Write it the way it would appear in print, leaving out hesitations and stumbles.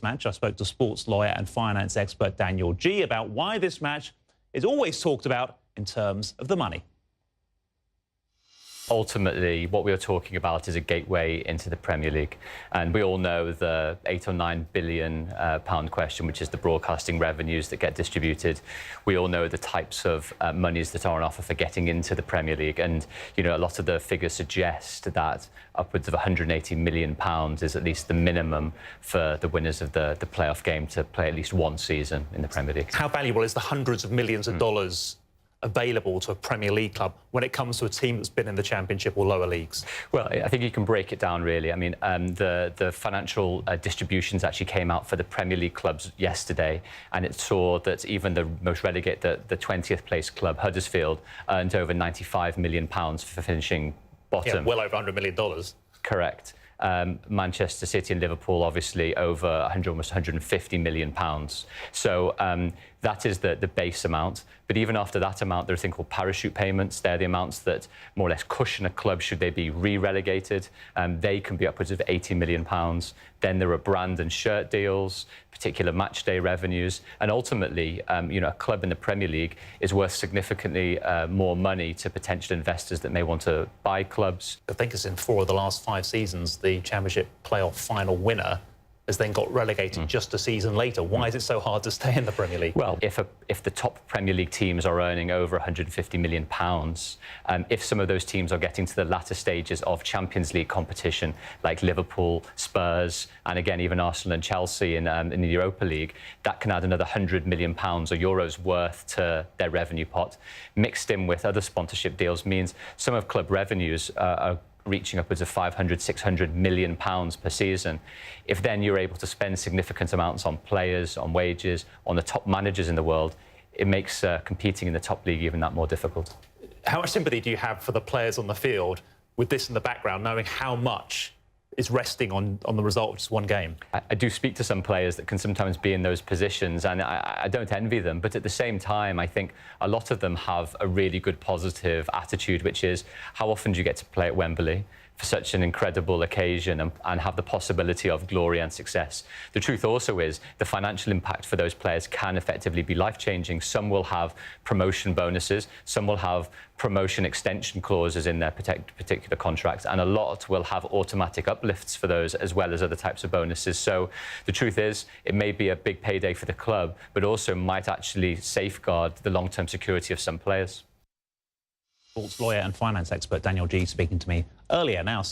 Match. I spoke to sports lawyer and finance expert Daniel Geey about why this match is always talked about in terms of the money. Ultimately, what we are talking about is a gateway into the Premier League. And we all know the £8 or £9 billion pound question, which is the broadcasting revenues that get distributed. We all know the types of monies that are on offer for getting into the Premier League. And, you know, a lot of the figures suggest that upwards of £180 million is at least the minimum for the winners of the playoff game to play at least one season in the Premier League. How valuable is the hundreds of millions of dollars available to a Premier League club when it comes to a team that's been in the Championship or lower leagues? Well, I think you can break it down, really. I mean, the financial distributions actually came out for the Premier League clubs yesterday, and it saw that even the most relegated, the 20th place club, Huddersfield, earned over £95 million for finishing bottom. Yeah, well over $100 million. Correct. Manchester City and Liverpool, obviously, over almost £150 million. So that is the base amount. But even after that amount, there are things called parachute payments. They're the amounts that more or less cushion a club should they be re-relegated. They can be upwards of £80 million. Then there are brand and shirt deals, particular match day revenues. And ultimately, you know, a club in the Premier League is worth significantly more money to potential investors that may want to buy clubs. I think it's in 4 of the last 5 seasons, the Championship playoff final winner has then got relegated just a season later. Why is it so hard to stay in the Premier League? Well, if the top Premier League teams are earning over £150 million, if some of those teams are getting to the latter stages of Champions League competition, like Liverpool, Spurs, and again, even Arsenal and Chelsea in the Europa League, that can add another £100 million or euros worth to their revenue pot. Mixed in with other sponsorship deals means some of club revenues are reaching upwards of £500, £600 million per season. If then you're able to spend significant amounts on players, on wages, on the top managers in the world, it makes competing in the top league even that more difficult. How much sympathy do you have for the players on the field with this in the background, knowing how much is resting on the result of just one game? I do speak to some players that can sometimes be in those positions, and I don't envy them, but at the same time, I think a lot of them have a really good positive attitude, which is, how often do you get to play at Wembley for such an incredible occasion and have the possibility of glory and success? The truth also is the financial impact for those players can effectively be life-changing. Some will have promotion bonuses, some will have promotion extension clauses in their particular contracts, and a lot will have automatic uplifts for those as well as other types of bonuses. So the truth is, it may be a big payday for the club, but also might actually safeguard the long-term security of some players. Sports lawyer and finance expert Daniel Geey speaking to me earlier. Now,